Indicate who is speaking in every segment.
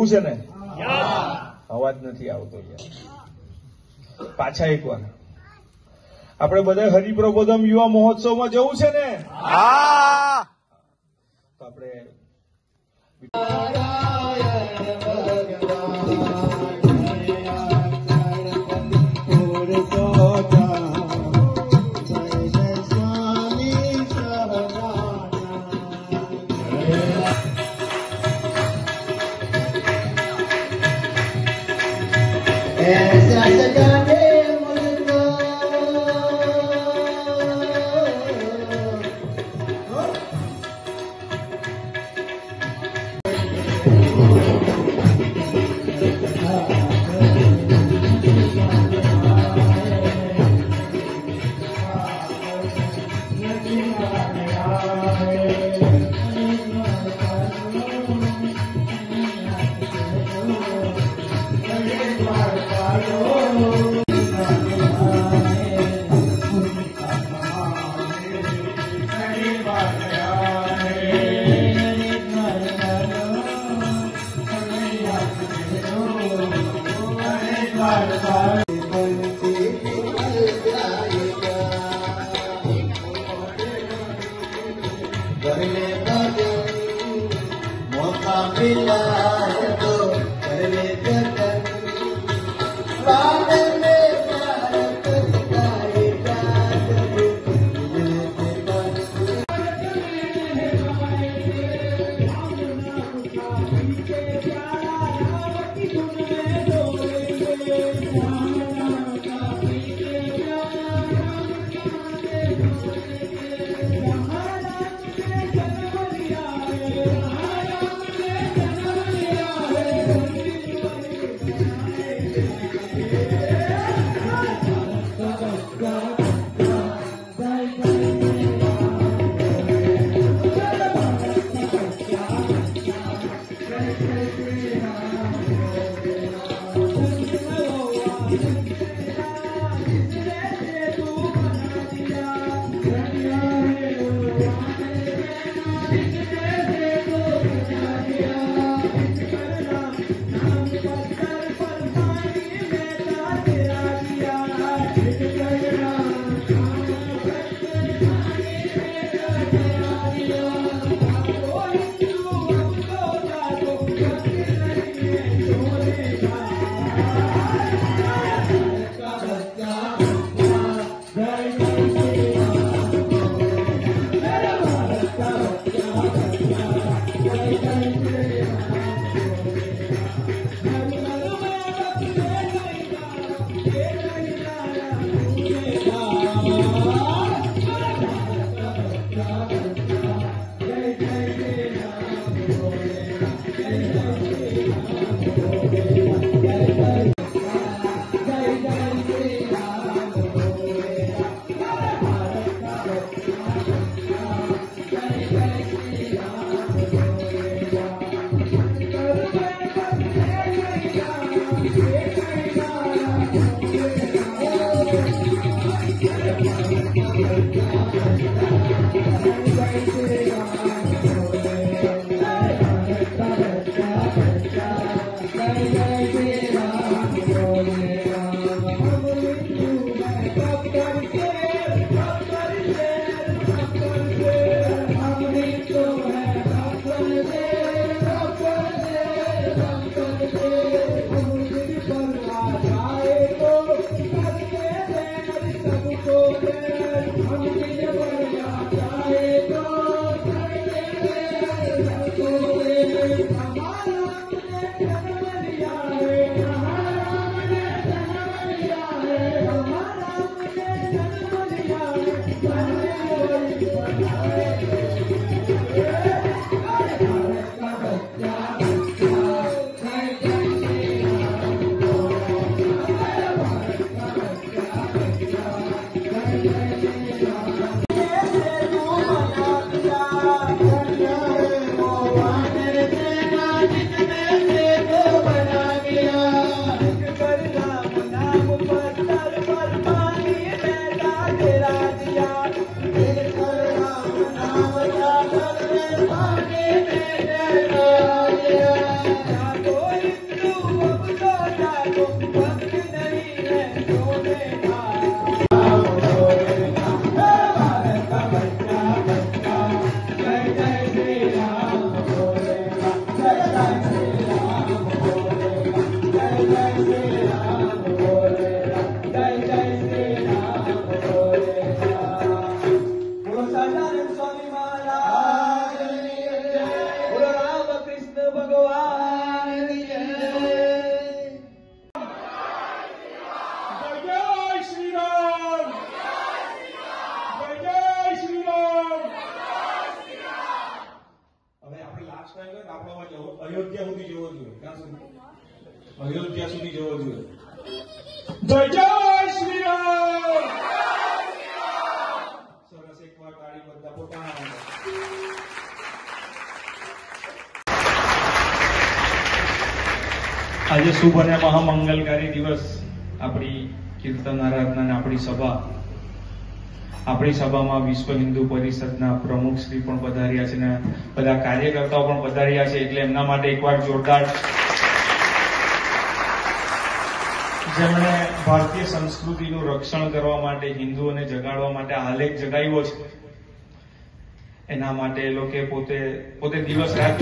Speaker 1: છે ને અવાજ નથી આવતો યાર. પાછા એકવાર આપણે બધા હરિપ્રબોધમ યુવા મહોત્સવમાં જવું છે ને. તો આપણે
Speaker 2: भगवान की जय।
Speaker 1: जय श्री राम, जय श्री राम। હવે આપણે લાસ્ટ ટાઈમ ને આપણો અયોધ્યા સુધી જવો જોઈએ. ક્યાં સુધી? અયોધ્યા સુધી જવો જોઈએ. જય જય શ્રી રામ. સરસ, એકવાર તાળી બધા પોતાના. આજે શુભ અને મહામંગલકારી દિવસ આપણી કીર્તન આરાધના અને આપણી સભામાં વિશ્વ હિન્દુ પરિષદના પ્રમુખ શ્રી પણ પધાર્યા છે અને બધા કાર્યકર્તાઓ પણ પધાર્યા છે, એટલે એમના માટે એકવાર જોરદાર. જેમણે ભારતીય સંસ્કૃતિનું રક્ષણ કરવા માટે, હિન્દુઓને જગાડવા માટે આલેખ જગાવ્યો છે, એના માટે એ લોકો પોતે દિવસ રાત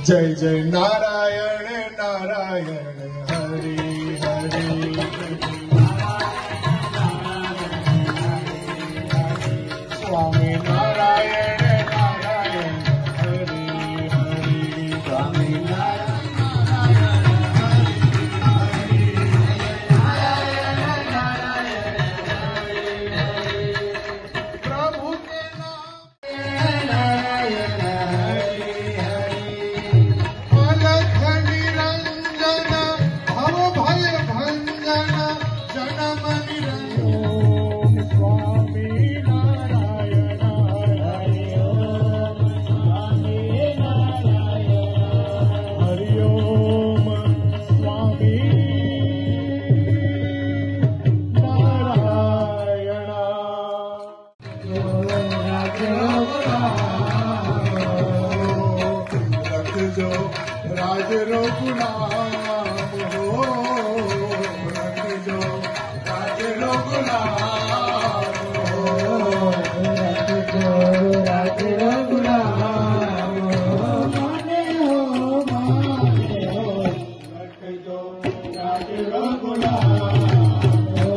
Speaker 3: जय जय नारायण नारायण हरि हरि स्वामी नारायण नारायण हरि हरि स्वामी प्रभु के राज रो गुलाम हो, रख जो राज रो गुलाम हो, रख जो राज रो गुलाम हो, माने हो रख जो राज रो गुलाम हो,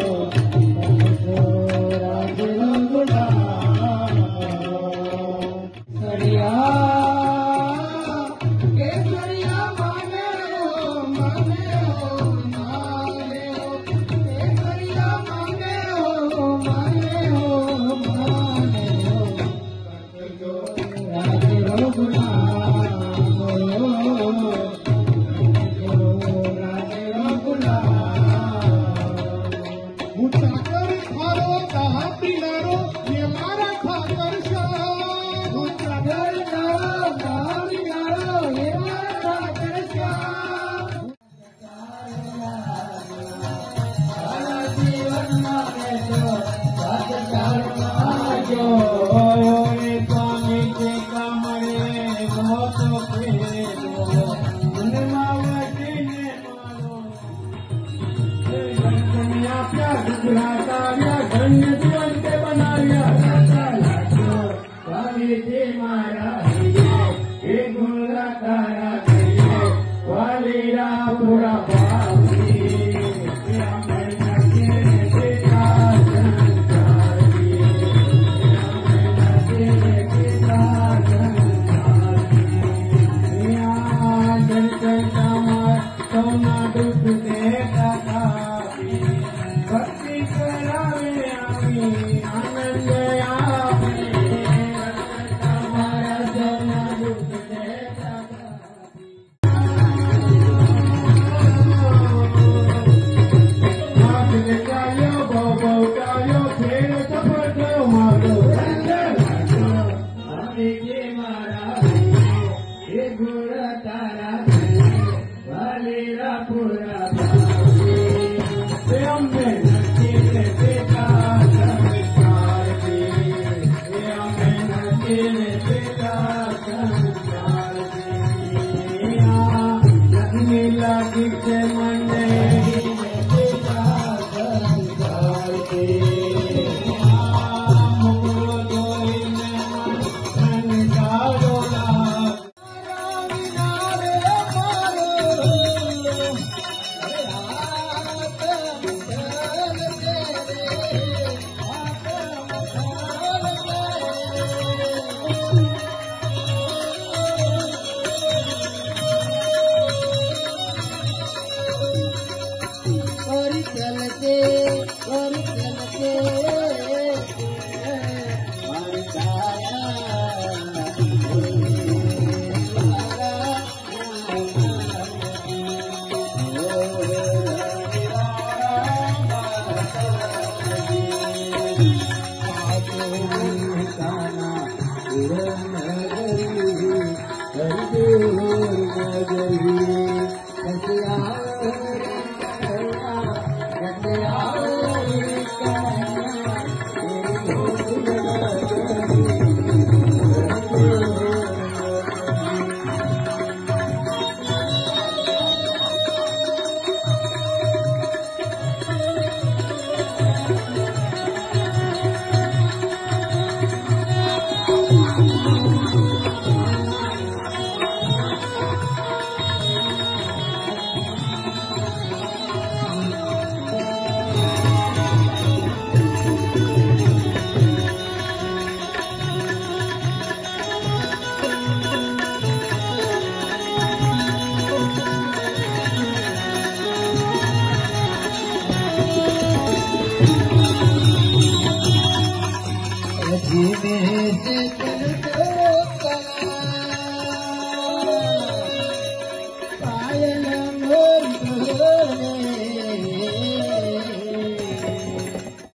Speaker 3: रख जो राज रो गुलाम हो। सरिया पूरा जीने से